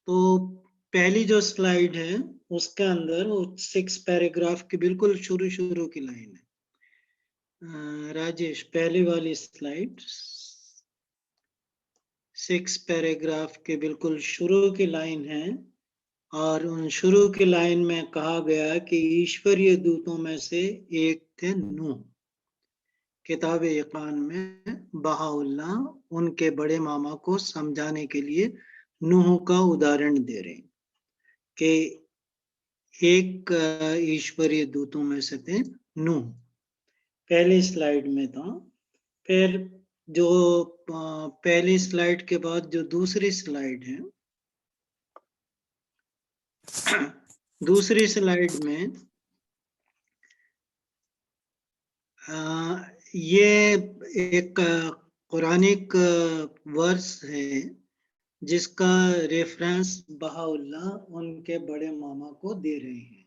तो पहली जो स्लाइड है उसके अंदर वो 6 पैराग्राफ की बिल्कुल शुरू शुरू की लाइन है। राजेश, पहली वाली स्लाइड 6 पैराग्राफ के बिल्कुल शुरू की लाइन है, और उन शुरू की लाइन में कहा गया कि ईश्वरीय दूतों में से एक थे नूह। किताब यकान में बहाउल्लाह उनके बड़े मामा को समझाने के लिए नूह का उदाहरण दे रहे हैं कि एक ईश्वरीय दूतों में से थे नूह। पहली स्लाइड में था। फिर जो पहली स्लाइड के बाद जो दूसरी स्लाइड है, दूसरी स्लाइड में ये एक कुरानिक वर्स है जिसका रेफरेंस बहाउल्लाह उनके बड़े मामा को दे रहे हैं।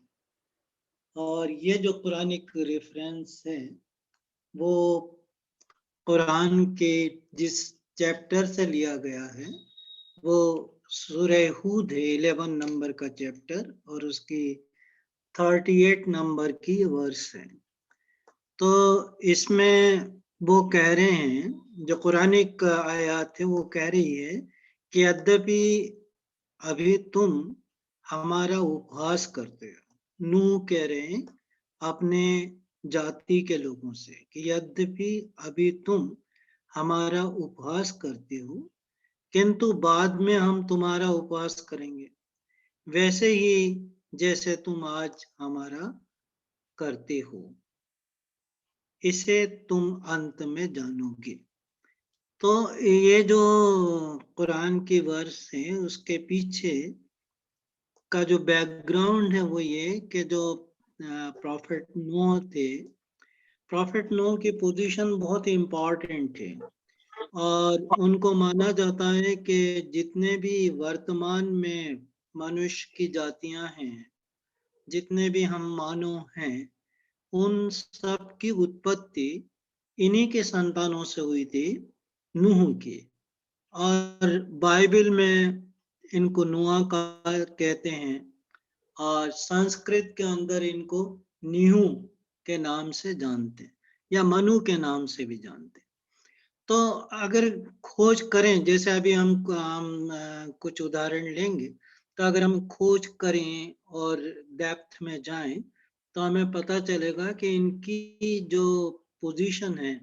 और ये जो कुरानिक रेफरेंस है वो कुरान के जिस चैप्टर से लिया गया है वो सूरह हूद है, 11 नंबर का चैप्टर, और उसकी 38 नंबर की वर्स है। तो इसमें वो कह रहे हैं, जो कुरानिक आयत है वो कह रही है कि यद्यपि अभी तुम हमारा उपहास करते हो। नूह कह रहे हैं अपने जाति के लोगों से कि यद्यपि अभी तुम हमारा उपहास करते हो, किंतु बाद में हम तुम्हारा उपहास करेंगे, वैसे ही जैसे तुम आज हमारा करते हो, इसे तुम अंत में जानोगे। तो ये जो कुरान की वर्स है उसके पीछे का जो बैकग्राउंड है वो ये कि जो प्रॉफिट नूह थे, प्रॉफिट नूह की पोजीशन बहुत ही इम्पोर्टेंट है, और उनको माना जाता है कि जितने भी वर्तमान में मनुष्य की जातियां हैं, जितने भी हम मानव हैं, उन सब की उत्पत्ति इन्हीं के संतानों से हुई थी, नूह की। और बाइबल में इनको नूह का कहते हैं, और संस्कृत के अंदर इनको नीहू के नाम से जानते हैं, या मनु के नाम से भी जानते हैं। तो अगर खोज करें, जैसे अभी हम कुछ उदाहरण लेंगे, तो अगर हम खोज करें और डेप्थ में जाएं तो हमें पता चलेगा कि इनकी जो पोजीशन है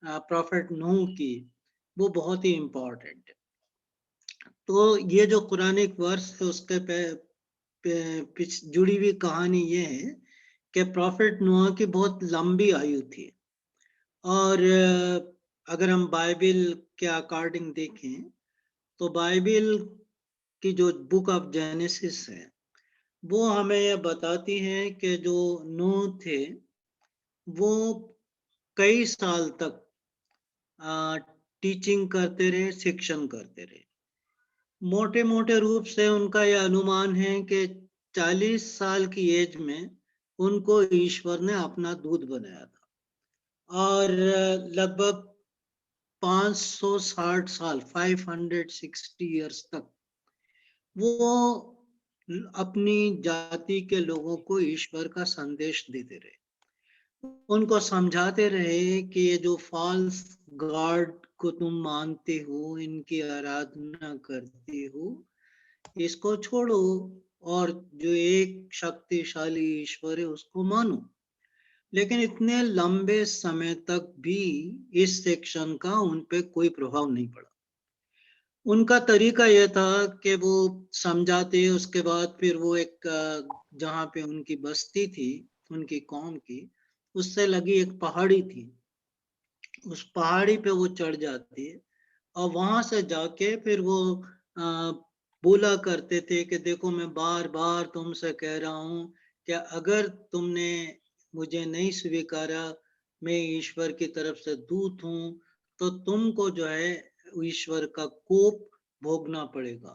प्रॉफिट नूह की, वो बहुत ही इम्पोर्टेंट है। तो ये जो कुरानिक वर्स है उसके जुड़ी हुई कहानी ये है कि प्रॉफिट नूह की बहुत लंबी आयु थी, और अगर हम बाइबल के अकॉर्डिंग देखें तो बाइबल की जो बुक ऑफ जेनेसिस है वो हमें यह बताती है कि जो नूह थे वो कई साल तक टीचिंग करते रहे, शिक्षण करते रहे। मोटे मोटे रूप से उनका यह अनुमान है कि 40 साल की एज में उनको ईश्वर ने अपना दूत बनाया था, और लगभग 560 साल 560 इयर्स तक वो अपनी जाति के लोगों को ईश्वर का संदेश देते रहे, उनको समझाते रहे कि ये जो फॉल्स गॉड को तुम मानते हो, इनकी आराधना करते हो, इसको छोड़ो और जो एक शक्तिशाली ईश्वर है उसको मानो। लेकिन इतने लंबे समय तक भी इस सेक्शन का उन पे कोई प्रभाव नहीं पड़ा। उनका तरीका यह था कि वो समझाते, उसके बाद फिर वो एक जहाँ पे उनकी बस्ती थी, उनकी कौम की, उससे लगी एक पहाड़ी थी, उस पहाड़ी पे वो चढ़ जाती है, और वहां से जाके फिर वो बोला करते थे कि देखो मैं बार बार तुमसे कह रहा हूँ कि अगर तुमने मुझे नहीं स्वीकारा, मैं ईश्वर की तरफ से दूत हूँ, तो तुमको जो है ईश्वर का कोप भोगना पड़ेगा,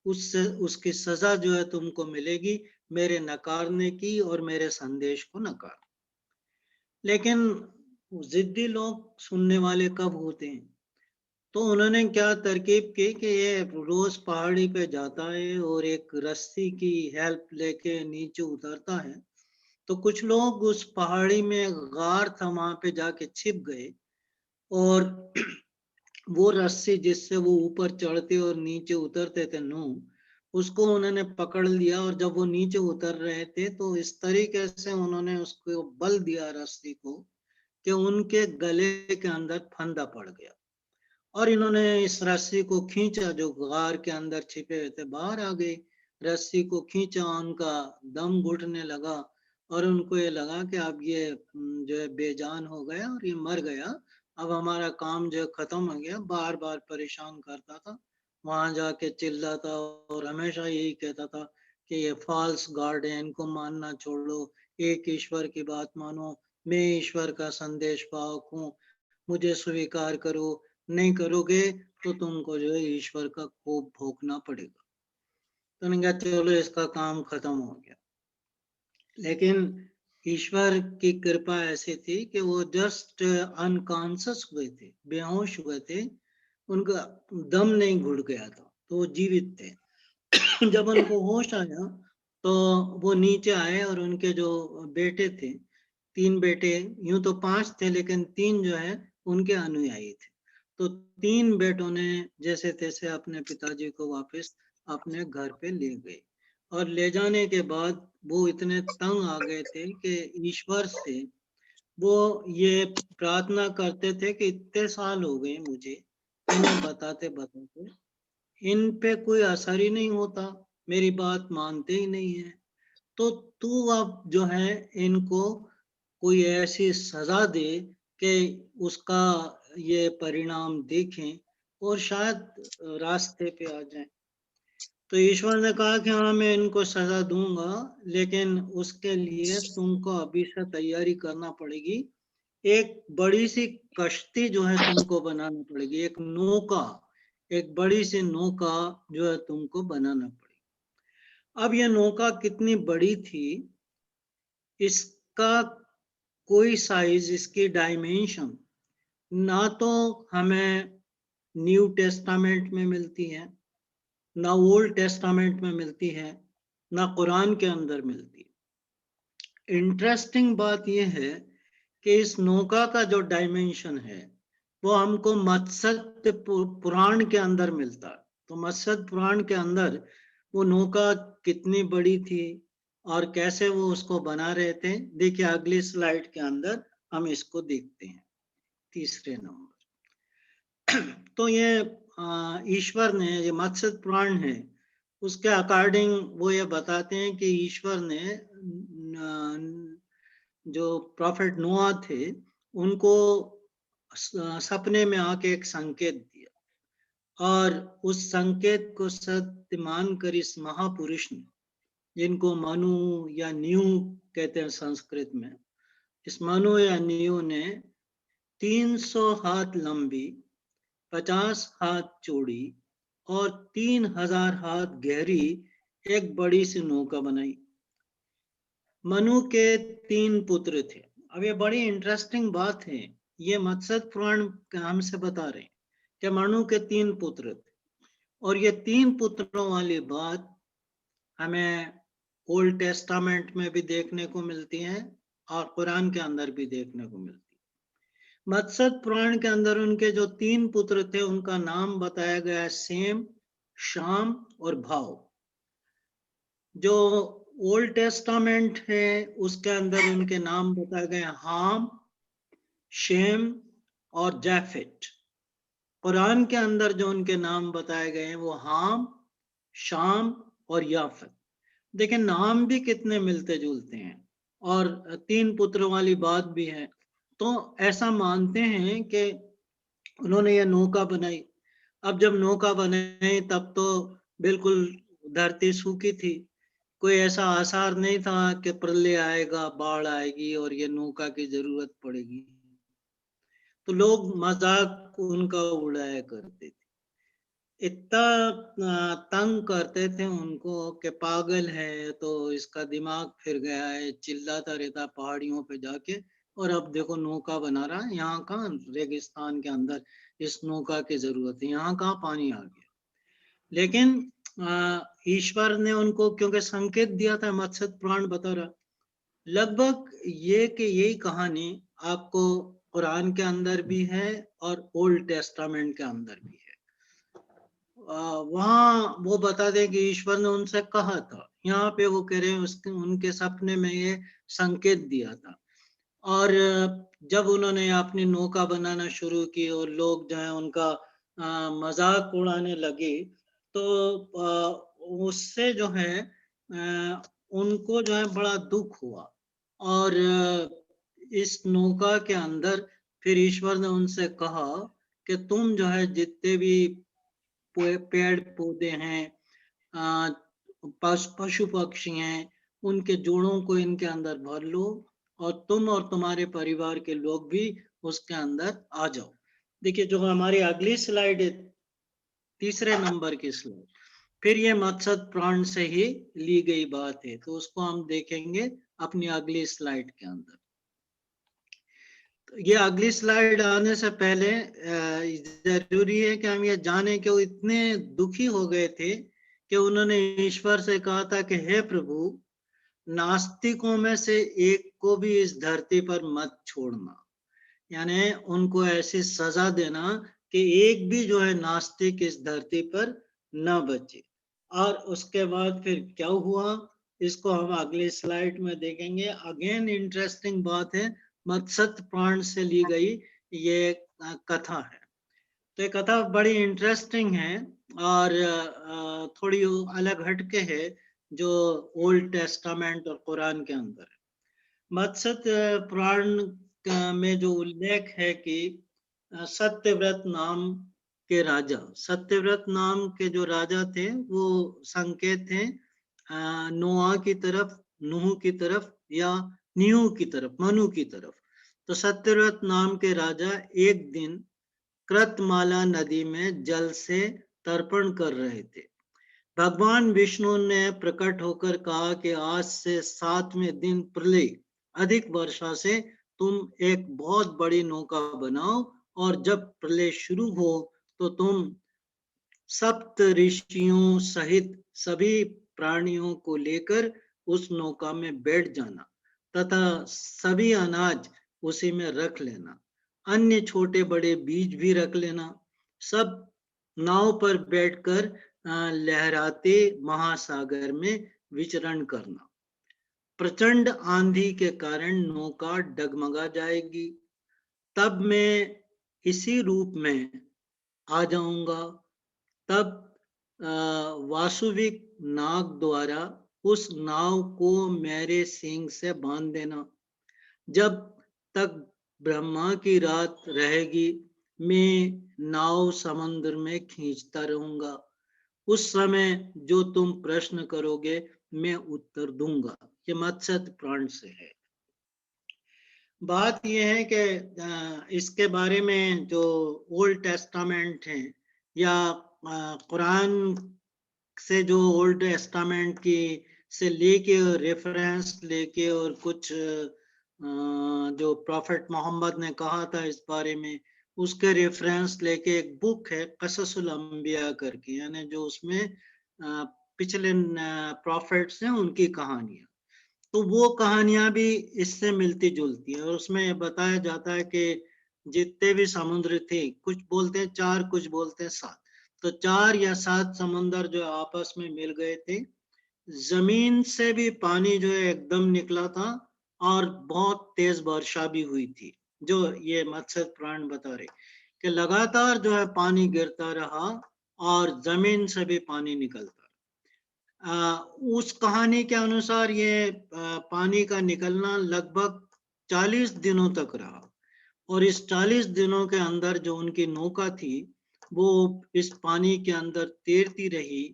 उससे उसकी सजा जो है तुमको मिलेगी, मेरे नकारने की और मेरे संदेश को नकार। लेकिन जिद्दी लोग सुनने वाले कब होते हैं? तो उन्होंने क्या तरकीब की कि ये रोज पहाड़ी पे जाता है और एक रस्सी की हेल्प लेके नीचे उतरता है। तो कुछ लोग उस पहाड़ी में गार था वहां पे जाके छिप गए और वो रस्सी जिससे वो ऊपर चढ़ते और नीचे उतरते थे उसको उन्होंने पकड़ लिया और जब वो नीचे उतर रहे थे तो इस तरीके से उन्होंने उसको बल दिया रस्सी को कि उनके गले के अंदर फंदा पड़ गया और इन्होंने इस रस्सी को खींचा, जो गार के अंदर छिपे हुए थे बाहर आ गए। रस्सी को खींचा, उनका दम घुटने लगा और उनको ये लगा कि अब ये जो है बेजान हो गया और ये मर गया। अब हमारा काम जो है खत्म हो गया। बार बार परेशान करता था, वहां जाके चिल्लाता और हमेशा यही कहता था कि ये फॉल्स गॉड है, इनको मानना छोड़ो, एक ईश्वर की बात मानो, मैं ईश्वर का संदेश पावक हूँ, मुझे स्वीकार करो, नहीं करोगे तो तुमको जो है ईश्वर का कोप भोगना पड़ेगा। तो मैंने कहा चलो इसका काम खत्म हो गया। लेकिन ईश्वर की कृपा ऐसी थी कि वो जस्ट अनकॉन्शियस हुए थे, बेहोश हुए थे, उनका दम नहीं घुट गया था, तो वो जीवित थे। जब उनको होश आया तो वो नीचे आए और उनके जो बेटे थे, 3 बेटे, यूं तो 5 थे लेकिन 3 जो है उनके अनुयायी थे। तो 3 बेटों ने जैसे तैसे अपने पिताजी को वापस अपने घर पे ले गए और ले जाने के बाद वो इतने तंग आ गए थे कि ईश्वर से वो ये प्रार्थना करते थे कि इतने साल हो गए मुझे इन्हें बताते बताते, इन पे कोई असर ही नहीं होता, मेरी बात मानते ही नहीं है। तो तू अब जो है इनको कोई ऐसी सजा दे कि उसका ये परिणाम देखें और शायद रास्ते पे आ जाए। तो ईश्वर ने कहा कि हाँ मैं इनको सजा दूंगा, लेकिन उसके लिए तुमको अभी से तैयारी करना पड़ेगी। एक बड़ी सी कश्ती जो है तुमको बनानी पड़ेगी, एक नौका, एक बड़ी सी नौका जो है तुमको बनाना पड़ेगी। अब ये नौका कितनी बड़ी थी, इसका कोई साइज, इसकी डायमेंशन ना तो हमें न्यू टेस्टामेंट में मिलती है, ना ओल्ड टेस्टामेंट में मिलती है, ना कुरान के अंदर मिलती है। इंटरेस्टिंग बात यह है कि इस नौका का जो डायमेंशन है वो हमको मत्स्य पुराण के अंदर मिलता है। तो मत्स्य पुराण के अंदर वो नौका कितनी बड़ी थी और कैसे वो उसको बना रहे थे, देखिए अगली स्लाइड के अंदर हम इसको देखते हैं, तीसरे नंबर। तो ये ईश्वर ने, ये मत्स्य पुराण है, उसके अकॉर्डिंग वो ये बताते हैं कि ईश्वर ने जो प्रॉफिट नोआ थे उनको सपने में आके एक संकेत दिया और उस संकेत को सत्य मानकर इस महापुरुष ने, जिनको मनु या न्यू कहते हैं संस्कृत में, इस मनु या न्यू ने 300 हाथ लंबी, 50 हाथ चौड़ी और 3000 हाथ गहरी एक बड़ी सी नौका बनाई। मनु के 3 पुत्र थे। अब ये बड़ी इंटरेस्टिंग बात है, ये मत्स्य पुराण हमसे बता रहे हैं कि मनु के 3 पुत्र थे और ये 3 पुत्रों वाली बात हमें ओल्ड टेस्टामेंट में भी देखने को मिलती है और कुरान के अंदर भी देखने को मिलती है। मत्स्य पुराण के अंदर उनके जो 3 पुत्र थे उनका नाम बताया गया है सेम, शाम और भाव। जो ओल्ड टेस्टामेंट है उसके अंदर उनके नाम बताए गए हाम, शेम और जैफेट। कुरान के अंदर जो उनके नाम बताए गए हैं वो हाम, शाम और याफत। देखिए नाम भी कितने मिलते जुलते हैं और 3 पुत्र वाली बात भी है। तो ऐसा मानते हैं कि उन्होंने ये नौका बनाई। अब जब नौका बनाई तब तो बिल्कुल धरती सूखी थी, कोई ऐसा आसार नहीं था कि प्रलय आएगा, बाढ़ आएगी और ये नौका की जरूरत पड़ेगी। तो लोग मजाक उनका उड़ाया करते थे, इतना तंग करते थे उनको कि पागल है तो इसका दिमाग फिर गया है, चिल्लाता रहता पहाड़ियों पे जाके और अब देखो नौका बना रहा है। यहाँ कहाँ रेगिस्तान के अंदर इस नौका की जरूरत है, यहाँ कहाँ पानी आ गया। लेकिन ईश्वर ने उनको क्योंकि संकेत दिया था, मत्स्य पुराण बता रहा, लगभग ये कि यही कहानी आपको कुरान के अंदर भी है और ओल्ड टेस्टामेंट के अंदर भी है। वहाँ वो बता दे कि ईश्वर ने उनसे कहा था, यहाँ पे वो कह रहे हैं उसके उनके सपने में ये संकेत दिया था। और जब उन्होंने अपनी नौका बनाना शुरू की और लोग जो है उनका मजाक उड़ाने लगे, तो उससे जो है उनको जो है बड़ा दुख हुआ। और इस नौका के अंदर फिर ईश्वर ने उनसे कहा कि तुम जो है जितने भी पेड़ पौधे हैं, पशु पक्षी हैं, उनके जोड़ों को इनके अंदर भर लो और तुम और तुम्हारे परिवार के लोग भी उसके अंदर आ जाओ। देखिए जो हमारी अगली स्लाइड है, तीसरे नंबर की स्लाइड, फिर ये मत्स्य पुराण से ही ली गई बात है, तो उसको हम देखेंगे अपनी अगली स्लाइड के अंदर। ये अगली स्लाइड आने से पहले जरूरी है कि हम ये जाने कि वो इतने दुखी हो गए थे कि उन्होंने ईश्वर से कहा था कि हे प्रभु, नास्तिकों में से एक को भी इस धरती पर मत छोड़ना, यानी उनको ऐसी सजा देना कि एक भी जो है नास्तिक इस धरती पर न बचे। और उसके बाद फिर क्या हुआ, इसको हम अगली स्लाइड में देखेंगे। अगेन इंटरेस्टिंग बात है, मत्स्य पुराण से ली गई ये कथा है। तो ये कथा बड़ी इंटरेस्टिंग है और थोड़ी अलग हटके है जो ओल्ड टेस्टामेंट और कुरान के अंदर है। मत्स्य पुराण में जो उल्लेख है कि सत्यव्रत नाम के राजा, सत्यव्रत नाम के जो राजा थे वो संकेत थे नोआ की तरफ, नूह की तरफ या नीहू की तरफ, मनु की तरफ। तो सत्यव्रत नाम के राजा एक दिन कृतमाला नदी में जल से तर्पण कर रहे थे। भगवान विष्णु ने प्रकट होकर कहा कि आज से 7वें दिन प्रलय अधिक वर्षा से तुम एक बहुत बड़ी नौका बनाओ और जब प्रलय शुरू हो तो तुम सप्त ऋषियों सहित सभी प्राणियों को लेकर उस नौका में बैठ जाना तथा सभी अनाज उसी में रख लेना, अन्य छोटे बड़े बीज भी रख लेना। सब नाव पर बैठकर लहराते महासागर में विचरण करना। प्रचंड आंधी के कारण नौका डगमगा जाएगी, तब मैं इसी रूप में आ जाऊंगा। तब वासुविक नाग द्वारा उस नाव को मेरे सींग से बांध देना। जब तक ब्रह्मा की रात रहेगी मैं नाव समुद्र में खींचता रहूंगा। उस समय जो तुम प्रश्न करोगे मैं उत्तर दूंगा। ये मत्स्य पुराण से है। बात यह है कि इसके बारे में जो ओल्ड टेस्टामेंट है या कुरान से जो ओल्ड टेस्टामेंट की से लेके रेफरेंस लेके और कुछ जो प्रॉफेट मोहम्मद ने कहा था इस बारे में उसके रेफरेंस लेके एक बुक है कससुल अंबिया करके, यानी जो उसमें पिछले प्रॉफेट्स हैं उनकी कहानियां, तो वो कहानियां भी इससे मिलती जुलती है। और उसमें बताया जाता है कि जितने भी समुद्र थे, कुछ बोलते हैं 4 कुछ बोलते हैं 7, तो 4 या 7 समुद्र जो आपस में मिल गए थे। जमीन से भी पानी जो है एकदम निकला था और बहुत तेज वर्षा भी हुई थी, जो ये मत्स्य पुराण बता रहे कि लगातार जो है पानी गिरता रहा और जमीन से भी पानी निकलता। उस कहानी के अनुसार ये पानी का निकलना लगभग 40 दिनों तक रहा और इस 40 दिनों के अंदर जो उनकी नौका थी वो इस पानी के अंदर तैरती रही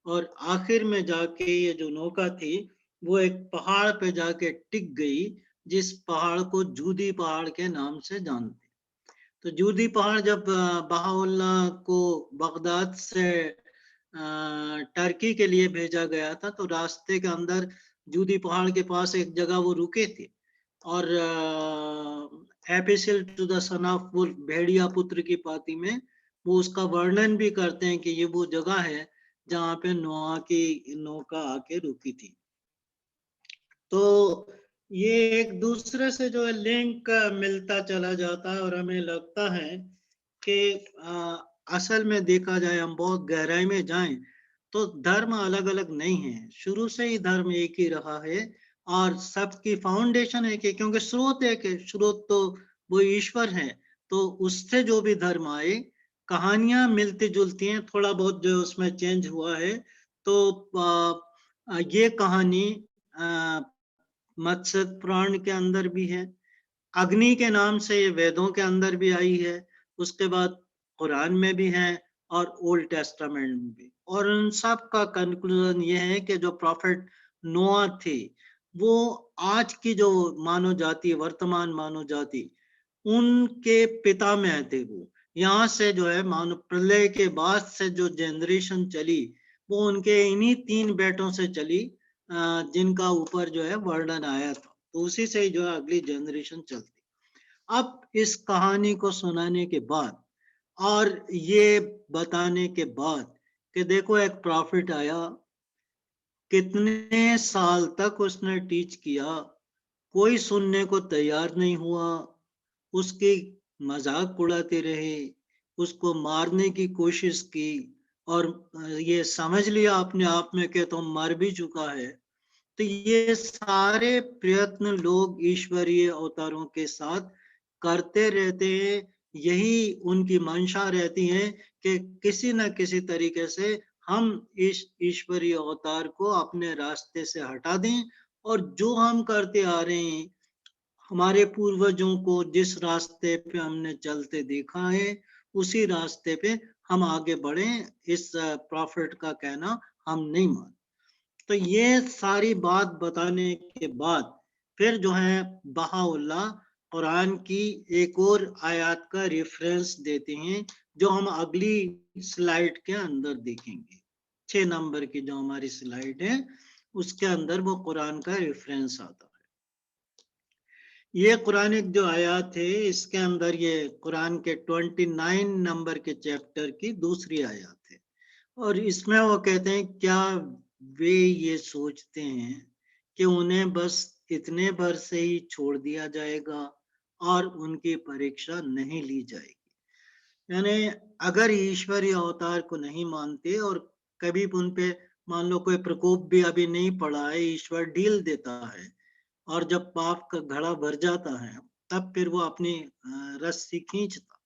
और आखिर में जाके ये जो नौका थी वो एक पहाड़ पे जाके टिक गई, जिस पहाड़ को जूदी पहाड़ के नाम से जानते। तो जूदी पहाड़ जब बहाउल्लाह को बगदाद से टर्की के लिए भेजा गया था तो रास्ते के अंदर जूदी पहाड़ के पास एक जगह वो रुके थे। और epistle to the son of wolf, भेड़िया पुत्र की पाती में वो उसका वर्णन भी करते हैं कि ये वो जगह है जहाँ पे नोआ की नौका आके रुकी थी। तो ये एक दूसरे से जो है लिंक मिलता चला जाता है, और हमें लगता है कि असल में देखा जाए, हम बहुत गहराई में जाएं तो धर्म अलग अलग नहीं है, शुरू से ही धर्म एक ही रहा है, और सबकी फाउंडेशन एक है, क्योंकि स्रोत एक है, स्रोत तो वो ईश्वर है। तो उससे जो भी धर्म आए, कहानियां मिलती जुलती हैं, थोड़ा बहुत जो उसमें चेंज हुआ है। तो ये कहानी मत्स्य पुराण के अंदर भी है, अग्नि के नाम से ये वेदों के अंदर भी आई है, उसके बाद कुरान में भी है, और ओल्ड टेस्टामेंट में भी। और उन सब का कंक्लूजन ये है कि जो प्रॉफिट नोआ थे, वो आज की जो मानव जाति, वर्तमान मानव जाति, उनके पिता में थे वो। यहाँ से जो है मानव प्रलय के बाद से जो जनरेशन चली, वो उनके इन्हीं 3 बेटों से चली, जिनका ऊपर जो है वर्णन आया था। तो उसी से ही जो है अगली जनरेशन चलती। अब इस कहानी को सुनाने के बाद और ये बताने के बाद कि देखो एक प्रॉफिट आया, कितने साल तक उसने टीच किया, कोई सुनने को तैयार नहीं हुआ, उसकी मजाक उड़ाते रहे, उसको मारने की कोशिश की, और ये समझ लिया अपने आप में कि तो मर भी चुका है। तो ये सारे प्रयत्न लोग ईश्वरीय अवतारों के साथ करते रहते हैं। यही उनकी मंशा रहती है कि किसी न किसी तरीके से हम इस ईश्वरीय अवतार को अपने रास्ते से हटा दें, और जो हम करते आ रहे हैं, हमारे पूर्वजों को जिस रास्ते पे हमने चलते देखा है, उसी रास्ते पे हम आगे बढ़े, इस प्रॉफिट का कहना हम नहीं मान। तो ये सारी बात बताने के बाद फिर जो है बहाउल्लाह कुरान की एक और आयत का रेफरेंस देते हैं, जो हम अगली स्लाइड के अंदर देखेंगे। 6 नंबर की जो हमारी स्लाइड है, उसके अंदर वो कुरान का रेफरेंस आता है। ये कुरान एक जो आयत है, इसके अंदर ये कुरान के 29 नंबर के चैप्टर की दूसरी आयत है। और इसमें वो कहते हैं, क्या वे ये सोचते हैं कि उन्हें बस इतने भर से ही छोड़ दिया जाएगा और उनकी परीक्षा नहीं ली जाएगी। यानी अगर ईश्वरीय अवतार को नहीं मानते, और कभी उन पे मान लो कोई प्रकोप भी अभी नहीं पड़ा है, ईश्वर ढील देता है, और जब पाप का घड़ा भर जाता है, तब फिर वो अपनी रस्सी खींचता।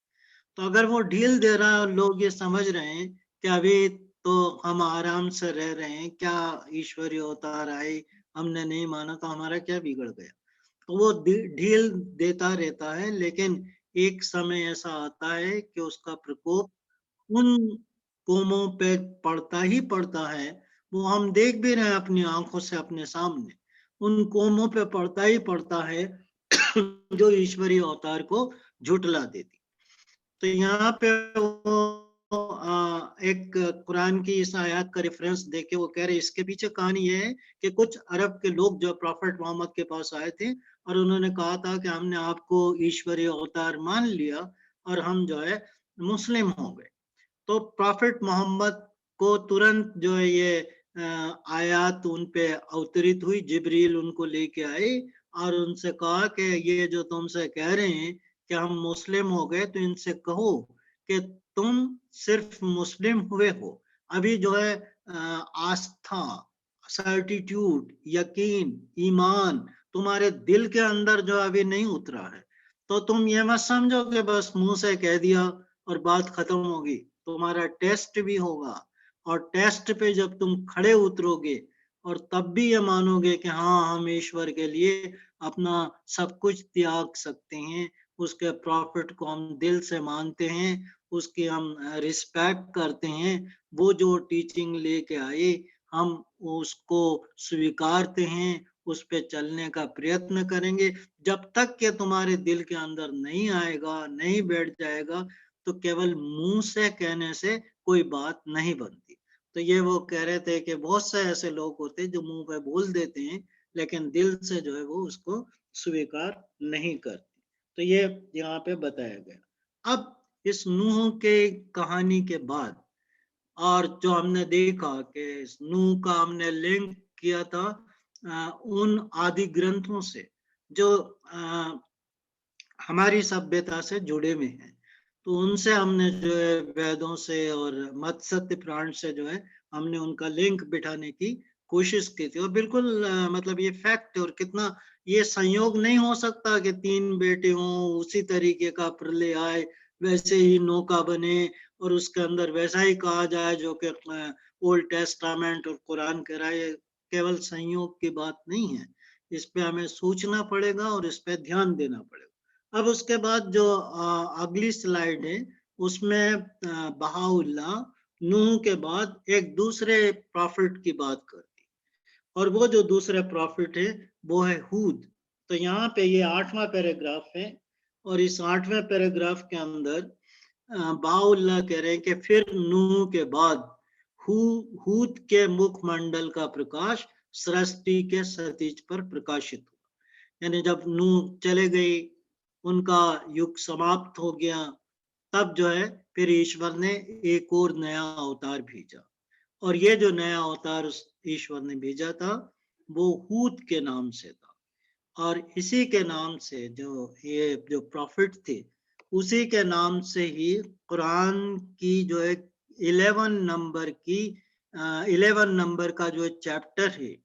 तो अगर वो ढील दे रहा है और लोग ये समझ रहे हैं कि अभी तो हम आराम से रह रहे हैं, क्या ईश्वरीय अवतार आए, हमने नहीं माना तो हमारा क्या बिगड़ गया, तो वो ढील देता रहता है। लेकिन एक समय ऐसा आता है कि उसका प्रकोप उन कौमों पे पड़ता ही पड़ता है। वो हम देख भी रहे हैं अपनी आंखों से अपने सामने, उन कौमों पे पड़ता ही पड़ता है जो ईश्वरीय अवतार को झुटला देती। तो यहाँ पे वो एक कुरान की इस आयत का रेफरेंस देके वो कह रहे, इसके पीछे कहानी ये है कि कुछ अरब के लोग जो प्रॉफिट मोहम्मद के पास आए थे, और उन्होंने कहा था कि हमने आपको ईश्वरीय अवतार मान लिया और हम जो है मुस्लिम हो गए। तो प्रॉफिट मोहम्मद को तुरंत जो है ये आयत उन पे अवतरित हुई, जिब्रील उनको लेके आए और उनसे कहा कि ये जो तुमसे कह रहे हैं कि हम मुस्लिम हो गए, तो इनसे कहो कि तुम सिर्फ मुस्लिम हुए हो, अभी जो है आस्था, सर्टिट्यूड, यकीन, ईमान तुम्हारे दिल के अंदर जो अभी नहीं उतरा है। तो तुम ये मत समझो कि बस मुंह से कह दिया और बात खत्म होगी, तुम्हारा टेस्ट भी होगा, और टेस्ट पे जब तुम खड़े उतरोगे और तब भी ये मानोगे कि हाँ, हम ईश्वर के लिए अपना सब कुछ त्याग सकते हैं, उसके प्रॉफिट को हम दिल से मानते हैं, उसकी हम रिस्पेक्ट करते हैं, वो जो टीचिंग लेके आए हम उसको स्वीकारते हैं, उस पे चलने का प्रयत्न करेंगे। जब तक कि तुम्हारे दिल के अंदर नहीं आएगा, नहीं बैठ जाएगा, तो केवल मुंह से कहने से कोई बात नहीं बनती। तो ये वो कह रहे थे कि बहुत से ऐसे लोग होते हैं जो मुंह पे बोल देते हैं, लेकिन दिल से जो है वो उसको स्वीकार नहीं करती। तो ये यहाँ पे बताया गया। अब इस नूह के कहानी के बाद और जो हमने देखा कि इस नूह का हमने लिंक किया था उन आदि ग्रंथों से जो हमारी सभ्यता से जुड़े हुए हैं, तो उनसे हमने जो है वेदों से और मत्स्य पुराण से जो है हमने उनका लिंक बिठाने की कोशिश की थी। और बिल्कुल मतलब ये फैक्ट, और कितना ये संयोग नहीं हो सकता कि 3 बेटे हों, उसी तरीके का प्रलय आए, वैसे ही नौका बने और उसके अंदर वैसा ही कहा जाए जो कि ओल्ड टेस्टामेंट और कुरान कह रहा है। केवल संयोग की बात नहीं है, इस पे हमें सोचना पड़ेगा और इस पे ध्यान देना पड़ेगा। अब उसके बाद जो अगली स्लाइड है उसमें बहाउल्लाह नूह के बाद एक दूसरे प्रॉफिट की बात करती, और वो जो दूसरे प्रॉफिट है वो है हूद। तो यहाँ पे ये 8वां पैराग्राफ है, और इस 8वें पैराग्राफ के अंदर बहाउल्लाह कह रहे हैं कि फिर नूह के बाद हूद के मुखमंडल का प्रकाश सृष्टि के क्षितिज पर प्रकाशित हुआ। यानी जब नूह चले गए, उनका युग समाप्त हो गया, तब जो है फिर ईश्वर ने एक और नया अवतार भेजा, और ये जो नया अवतार ईश्वर ने भेजा था वो हूद के नाम से था। और इसी के नाम से जो ये जो प्रॉफिट थे, उसी के नाम से ही कुरान की जो है 11 नंबर का जो चैप्टर है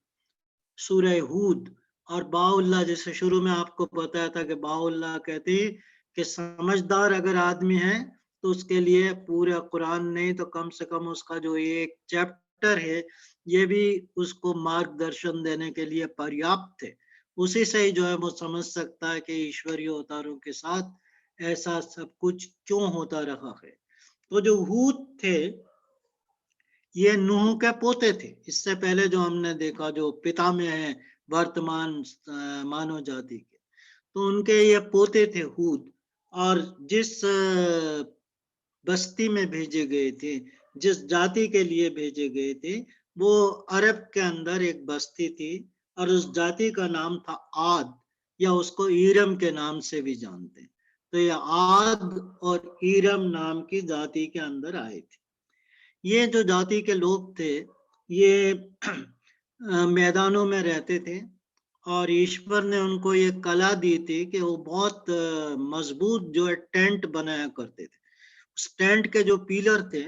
सूरह हूद। और बाउल्लाह, जैसे शुरू में आपको बताया था कि बाउल्लाह कहते हैं कि समझदार अगर आदमी है तो उसके लिए पूरा कुरान नहीं तो कम से कम उसका जो एक चैप्टर है ये भी उसको मार्गदर्शन देने के लिए पर्याप्त है। उसी से ही जो है वो समझ सकता है कि ईश्वरीय अवतारों के साथ ऐसा सब कुछ क्यों होता रहा है। तो जो हूद थे ये नूह के पोते थे। इससे पहले जो हमने देखा जो पिता में है वर्तमान मानव जाति के, तो उनके ये पोते थे हूद। और जिस बस्ती में भेजे गए थे, जिस जाति के लिए भेजे गए थे, वो अरब के अंदर एक बस्ती थी, और उस जाति का नाम था आद, या उसको ईरम के नाम से भी जानते हैं। तो ये आद और ईरम नाम की जाति के अंदर आए थे। ये जो जाति के लोग थे ये मैदानों में रहते थे, और ईश्वर ने उनको ये कला दी थी कि वो बहुत मजबूत जो है टेंट बनाया करते थे। उस टेंट के जो पिलर थे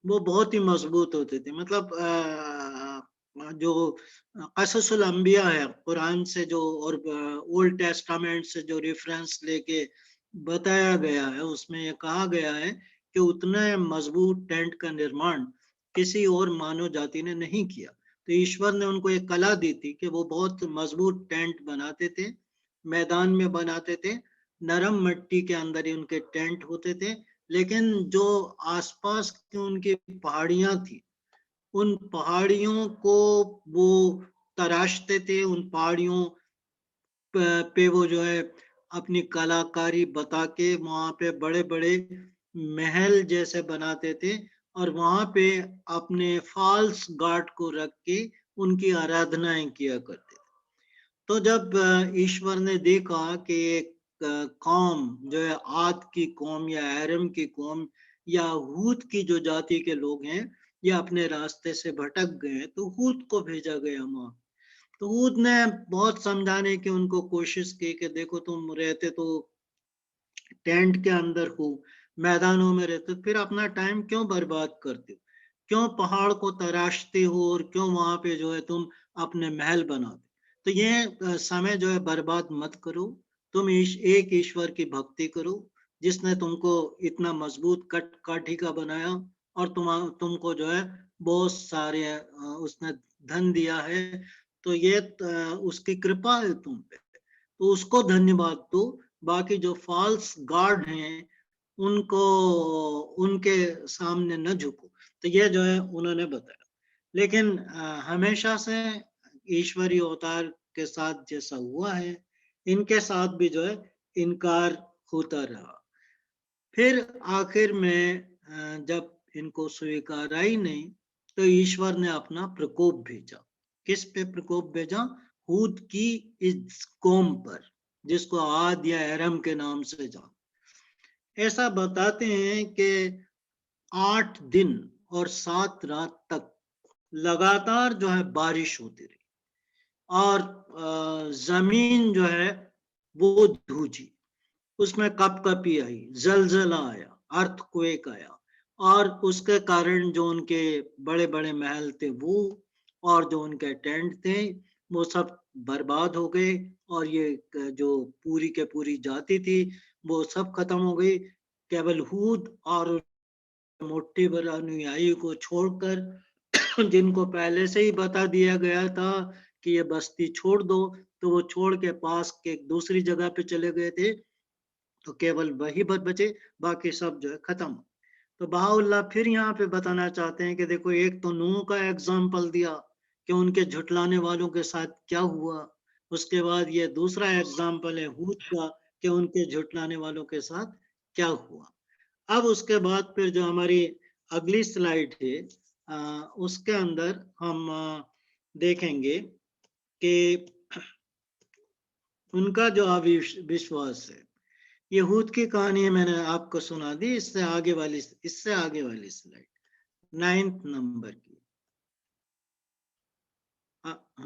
वो बहुत ही मजबूत होते थे। मतलब जो कससुल अंबिया है कुरान से जो, और ओल्ड टेस्टामेंट से जो रेफरेंस लेके बताया गया है, उसमें ये कहा गया है कि उतना मजबूत टेंट का निर्माण किसी और मानव जाति ने नहीं किया। तो ईश्वर ने उनको एक कला दी थी कि वो बहुत मजबूत टेंट बनाते थे, मैदान में बनाते थे, नरम मिट्टी के अंदर ही उनके टेंट होते थे। लेकिन जो आसपास की उनकी पहाड़ियां थी, उन पहाड़ियों को वो तराशते थे, उन पहाड़ियों पे वो जो है अपनी कलाकारी बता के वहां पे बड़े बड़े महल जैसे बनाते थे, और वहां पे अपने फॉल्स गॉड को रख के उनकी आराधनाएं किया करते थे। तो जब ईश्वर ने देखा कि एक कौम जो है आद की कौम या एरम की कौम या हूद की जो जाति के लोग हैं ये अपने रास्ते से भटक गए, तो हूद को भेजा गया वहां। तो हूद ने बहुत समझाने की उनको कोशिश की कि देखो तुम रहते तो टेंट के अंदर हो, मैदानों में रहते हो, फिर अपना टाइम क्यों बर्बाद करते हो, क्यों पहाड़ को तराशते हो, और क्यों वहां पे जो है तुम अपने महल बनाते। तो ये समय जो है बर्बाद मत करो, तुम एक ईश्वर की भक्ति करो जिसने तुमको इतना मजबूत कट काठी का बनाया, और तुमको जो है बहुत सारे उसने धन दिया है। तो ये उसकी कृपा है तुम पे, तो उसको धन्यवाद दो। बाकी जो फॉल्स गॉड हैं उनको उनके सामने न झुको। तो ये जो है उन्होंने बताया। लेकिन हमेशा से ईश्वरीय अवतार के साथ जैसा हुआ है, इनके साथ भी जो है इनकार होता रहा। फिर आखिर में जब इनको स्वीकार आई नहीं, तो ईश्वर ने अपना प्रकोप भेजा। किस पे प्रकोप भेजा? हूद की इस कौम पर। जिसको आद या एरम के नाम से जान। ऐसा बताते हैं कि 8 दिन और 7 रात तक लगातार जो है बारिश होती रही और जमीन जो है वो धूजी, उसमें कपकपी आई, जलजला आया, अर्थक्वेक आया और उसके कारण जो उनके बड़े बड़े महल थे वो और जो उनके टेंट थे वो सब बर्बाद हो गए और ये जो पूरी के पूरी जाति थी वो सब खत्म हो गई। केवल हूद और मोटे भर अनुयायी को छोड़कर जिनको पहले से ही बता दिया गया था कि ये बस्ती छोड़ दो, तो वो छोड़ के पास के एक दूसरी जगह पे चले गए थे। तो केवल वही बचे, बाकी सब जो है खत्म। तो बहाउल्लाह फिर यहाँ पे बताना चाहते हैं कि देखो, एक तो नूह का एग्जाम्पल दिया कि उनके झुटलाने वालों के साथ क्या हुआ, उसके बाद ये दूसरा एग्जाम्पल है हूद का कि उनके झुटलाने वालों के साथ क्या हुआ। अब उसके बाद फिर जो हमारी अगली स्लाइड है उसके अंदर हम देखेंगे कि उनका जो अविश्वास है, यहूद की कहानी मैंने आपको सुना दी। इससे आगे वाली स्लाइड 9th नंबर की,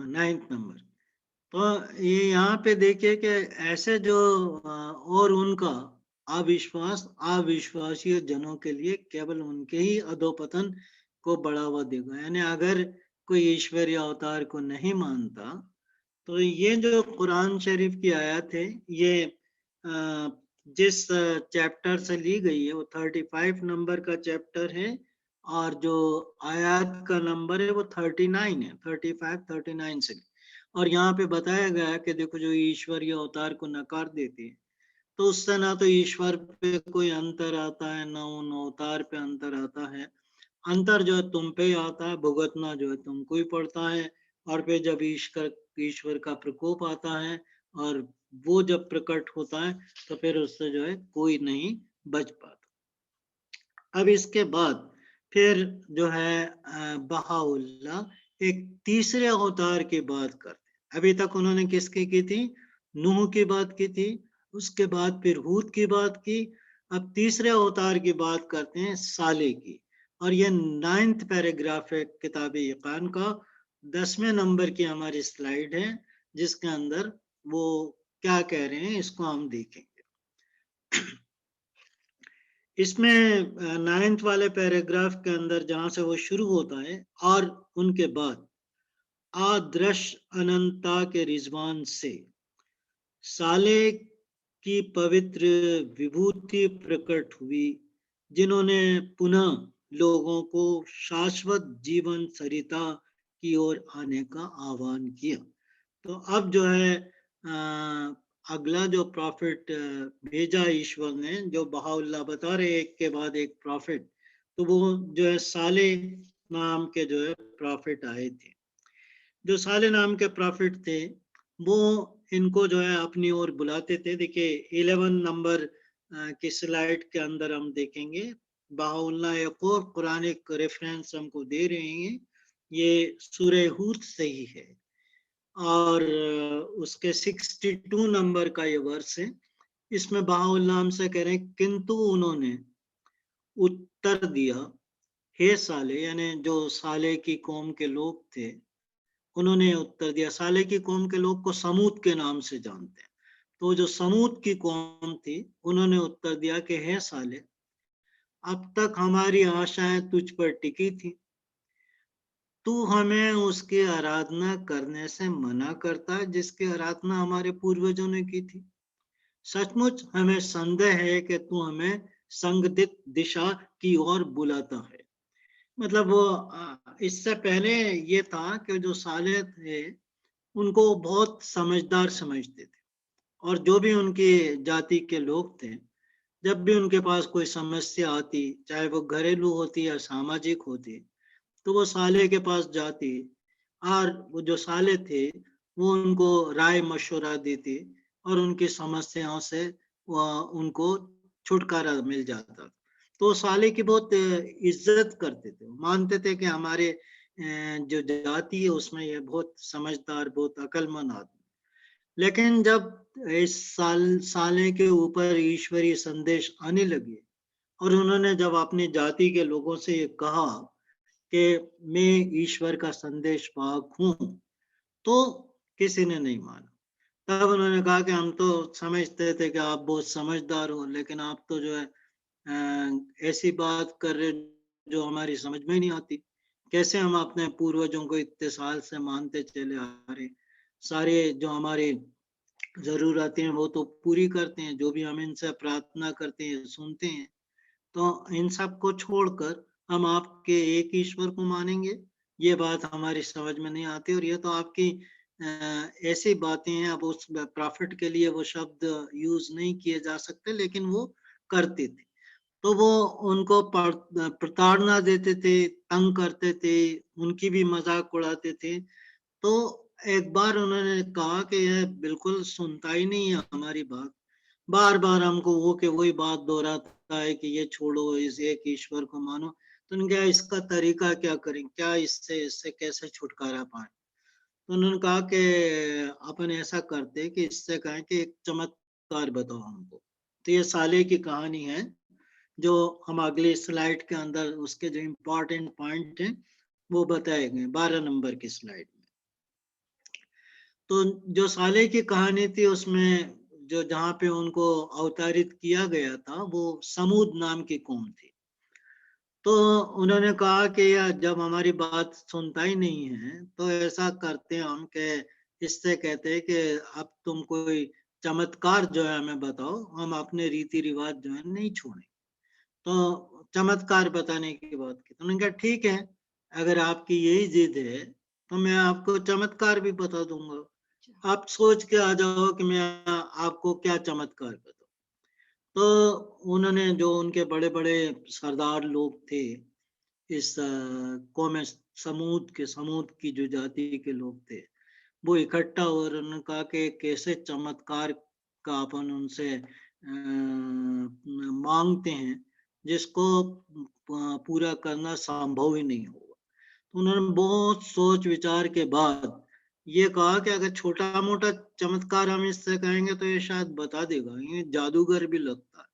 9th नंबर। तो ये यहाँ पे देखिए कि ऐसे जो और उनका अविश्वास अविश्वासी जनों के लिए केवल उनके ही अधोपतन को बढ़ावा देगा। यानी अगर कोई ईश्वरीय अवतार को नहीं मानता तो ये जो कुरान शरीफ की आयत है ये जिस चैप्टर से ली गई है वो 35 नंबर का चैप्टर है और जो आयत का नंबर है वो 39 है, 35 39 से। और यहाँ पे बताया गया है कि देखो, जो ईश्वरीय अवतार को नकार देते हैं तो उससे ना तो ईश्वर पे कोई अंतर आता है ना उन अवतार पे अंतर आता है। अंतर जो है तुम पे ही आता है, भुगतना जो है तुमको ही पड़ता है। और फिर जब ईश्वर का प्रकोप आता है और वो जब प्रकट होता है तो फिर उससे जो है कोई नहीं बच पाता। अब इसके बाद फिर जो है बहाउल्लाह एक तीसरे अवतार की बात करते हैं। अभी तक उन्होंने किसकी की थी? नूह की बात की थी, उसके बाद फिर हूद की बात की। अब तीसरे अवतार की बात करते हैं, साले की। और ये 9th पैराग्राफ है किताब यकान का, 10वें नंबर की हमारी स्लाइड है जिसके अंदर वो क्या कह रहे हैं इसको हम देखेंगे। इसमें 9th वाले पैराग्राफ के अंदर जहां से वो शुरू होता है, और उनके बाद आदृश्य अनंता के रिजवान से साले की पवित्र विभूति प्रकट हुई, जिन्होंने पुनः लोगों को शाश्वत जीवन सरिता की ओर आने का आह्वान किया। तो अब जो है अगला जो प्रॉफिट भेजा ईश्वर ने, जो बहाउल्लाह बता रहे एक के बाद एक प्रॉफिट, तो वो जो है साले नाम के जो है प्रॉफिट आए थे। जो साले नाम के प्रॉफिट थे वो इनको जो है अपनी ओर बुलाते थे। देखिए 11 नंबर की स्लाइड के अंदर हम देखेंगे बहाउल्लाह एक और कुरानिक रेफरेंस हमको दे रहे हैं। ये सूरह हूद से ही है और उसके 62 नंबर का ये वर्स है। इसमें बहाउल्लाह हमसे कह रहे हैं, किंतु उन्होंने उत्तर दिया, हे साले, यानी जो साले की कौम के लोग थे उन्होंने उत्तर दिया। साले की कौम के लोग को समूद के नाम से जानते हैं। तो जो समूद की कौम थी उन्होंने उत्तर दिया कि हे साले, अब तक हमारी आशाएं तुझ पर टिकी थी, तू हमें उसकी आराधना करने से मना करता है जिसकी आराधना हमारे पूर्वजों ने की थी। सचमुच हमें संदेह है कि तू हमें संदिग्ध दिशा की ओर बुलाता है। मतलब वो इससे पहले ये था कि जो साले थे उनको बहुत समझदार समझते थे और जो भी उनकी जाति के लोग थे, जब भी उनके पास कोई समस्या आती, चाहे वो घरेलू होती या सामाजिक होती, तो वो साले के पास जाती और वो जो साले थे वो उनको राय मशवरा देते और उनकी समस्याओं से उनको छुटकारा मिल जाता। तो साले की बहुत इज्जत करते थे, मानते थे कि हमारे जो जाति है उसमें ये बहुत समझदार, बहुत अक्लमंद आदमी। लेकिन जब इस साले के ऊपर ईश्वरीय संदेश आने लगे और उन्होंने जब अपनी जाति के लोगों से ये कहा कि मैं ईश्वर का संदेश वाहक हूँ, तो किसी ने नहीं माना। तब उन्होंने कहा कि हम तो समझते थे कि आप बहुत समझदार हो, लेकिन आप तो जो है ऐसी बात कर रहे जो हमारी समझ में ही नहीं आती। कैसे हम अपने पूर्वजों को इतने साल से मानते चले आ रहे, सारे जो हमारे ज़रूरतें हैं वो तो पूरी करते हैं, जो भी हम इनसे प्रार्थना करते हैं, सुनते हैं। तो इन सब को छोड़कर हम आपके एक ईश्वर को मानेंगे, ये बात हमारी समझ में नहीं आती और ये तो आपकी ऐसी बातें हैं। अब उस प्रॉफिट के लिए वो शब्द यूज़ नहीं किए जा सकते, लेकिन वो करते थे। तो वो उनको प्रताड़ना देते थे, तंग करते थे, उनकी भी मज़ाक उड़ाते थे। तो एक बार उन्होंने कहा कि यह बिल्कुल सुनता ही नहीं है हमारी बात। बार-बार हमको वो के वही बात दोहराता है कि ये छोड़ो, इस एक ईश्वर को मानो। तो उन्होंने कहा इसका तरीका क्या करें? क्या इससे इससे कैसे छुटकारा पाएँ? तो उन्होंने कहा कि अपन ऐसा करते हैं कि इससे कहें कि एक चमत्कार बताओ हमको। तो ये साले की कहानी है, जो हम अगली स्लाइड के अंदर उसके जो इम्पोर्टेंट पॉइंट हैं, वो बताए गए 12 नंबर की स्लाइड में। तो जो साले की कहानी थी उसमें जो जहाँ पे उनको अवतारित किया गया था, वो समूद नाम की कौम थी। तो उन्होंने कहा कि यार जब हमारी बात सुनता ही नहीं है, तो ऐसा करते हैं हम कि इससे कहते हैं कि अब तुम कोई चमत्कार जो है हमें बताओ, हम अपने रीति रिवाज जो है नहीं छोड़ें। तो चमत्कार बताने की बात की। तो उन्होंने कहा ठीक है, अगर आपकी यही जिद है, तो मैं आपको चमत्कार भी बता दूंगा। आप सोच के आ जाओ कि मैं आपको क्या चमत्कार बताऊं। तो उन्होंने जो उनके बड़े-बड़े सरदार लोग थे, इस कौम समूद की जो जाति के लोग थे, वो इकट्ठा हुए और उन्होंने कहा कि कैसे चमत्कार का अपन उनसे मांगते हैं, जिसको पूरा करना संभव ही नहीं होगा। तो उन्होंने बहुत सोच विचार के बाद ये कहा कि अगर छोटा मोटा चमत्कार हम इससे कहेंगे तो ये शायद बता देगा, ये जादूगर भी लगता है।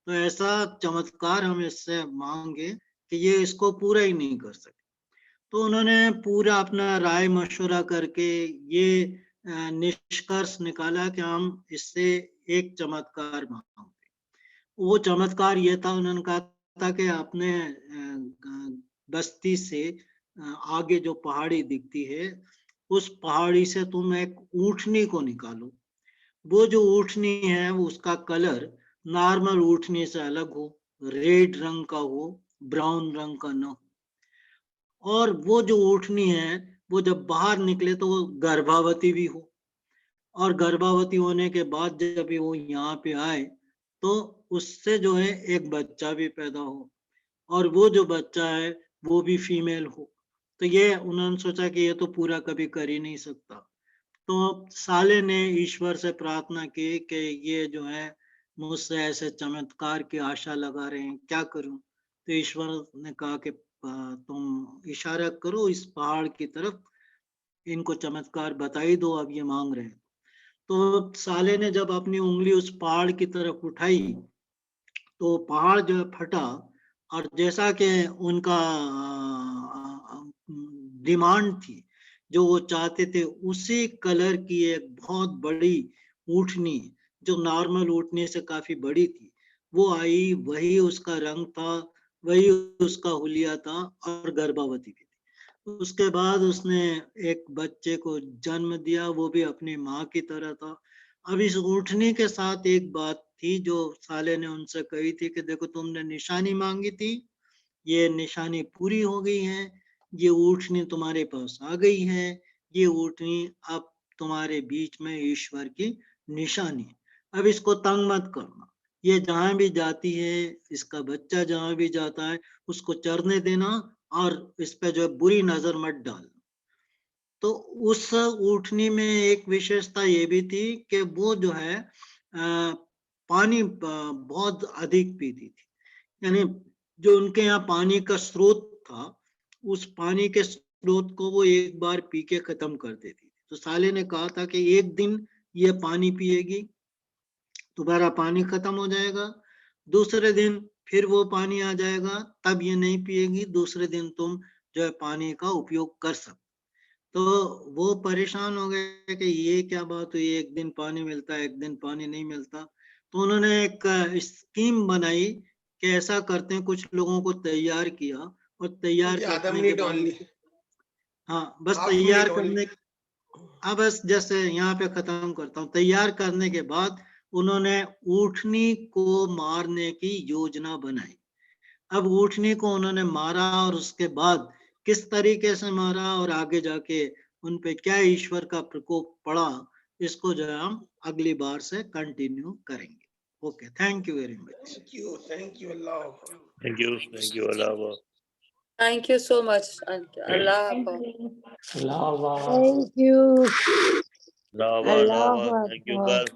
तो ऐसा चमत्कार हम इससे मांगे कि ये इसको पूरा ही नहीं कर सके। तो उन्होंने पूरा अपना राय मशवरा करके ये निष्कर्ष निकाला कि हम इससे एक चमत्कार मांगते। वो चमत्कार ये था, उन्होंने कहा था कि अपने बस्ती से आगे जो पहाड़ी दिखती है, उस पहाड़ी से तुम एक ऊँटनी को निकालो। वो जो ऊँटनी है वो उसका कलर नॉर्मल ऊँटनी से अलग हो, रेड रंग का हो, ब्राउन रंग का न हो। और वो जो ऊँटनी है, वो जब बाहर निकले तो वो गर्भवती भी हो, और गर्भवती होने के बाद जब वो यहाँ पे आए, तो उससे जो है एक बच्चा भी पैदा हो, और वो जो बच्चा है वो भी फीमेल हो। तो ये उन्होंने सोचा कि ये तो पूरा कभी कर ही नहीं सकता। तो साले ने ईश्वर से प्रार्थना की कि ये जो है मुझसे ऐसे चमत्कार की आशा लगा रहे हैं, क्या करूं? तो ईश्वर ने कहा कि तुम इशारा करो इस पहाड़ की तरफ, इनको चमत्कार बता ही दो, अब ये मांग रहे हैं। तो साले ने जब अपनी उंगली उस पहाड़ की तरफ उठाई, तो पहाड़ जो है फटा, और जैसा कि उनका डिमांड थी, जो वो चाहते थे, उसी कलर की एक बहुत बड़ी ऊँटनी, जो नॉर्मल ऊँटनी से काफ़ी बड़ी थी, वो आई, वही उसका रंग था, वही उसका हुलिया था, और गर्भवती भी थी। उसके बाद उसने एक बच्चे को जन्म दिया, वो भी अपनी माँ की तरह था। अब इस ऊँटनी के साथ एक बात थी जो साले ने उनसे कही थी कि देखो तुमने निशानी माँगी थी, ये निशानी पूरी हो गई है, ये ऊँटनी तुम्हारे पास आ गई है, ये ऊँटनी अब तुम्हारे बीच में ईश्वर की निशानी है। अब इसको तंग मत करना, ये जहाँ भी जाती है, इसका बच्चा जहाँ भी जाता है, उसको चरने देना, और इस पे जो है बुरी नज़र मत डालना। तो उस ऊँटनी में एक विशेषता ये भी थी कि वो जो है पानी बहुत अधिक पीती थी। यानी जो उनके यहाँ पानी का स्रोत था, उस पानी के स्रोत को वो एक बार पी के खत्म कर देती थी। तो साले ने कहा था कि एक दिन ये पानी पिएगी, दोबारा पानी खत्म हो जाएगा, दूसरे दिन फिर वो पानी आ जाएगा, तब ये नहीं पिएगी, दूसरे दिन तुम जो है पानी का उपयोग कर सकते। तो वो परेशान हो गए कि ये क्या बात हुई, एक दिन पानी मिलता है, एक दिन पानी नहीं मिलता। तो उन्होंने एक स्कीम बनाई कि ऐसा करते हैं, कुछ लोगों को तैयार किया, और तैयार Okay, Adam करने के need बाद only हाँ, बस half तैयार minute only. करने, अब बस जैसे यहाँ पे खत्म करता हूँ। तैयार करने के बाद उन्होंने ऊँटनी को मारने की योजना बनाई। अब ऊँटनी को उन्होंने मारा, और उसके बाद किस तरीके से मारा और आगे जाके उन पे क्या ईश्वर का प्रकोप पड़ा, इसको जो है हम अगली बार से कंटिन्यू करेंगे। Okay, thank you very much. Thank you, Allah. Thank you, Allah. Thank you so much. Allah Thank Hafiz. you. Allah. Thank you. Allah, Allah thank you, Akbar. guys.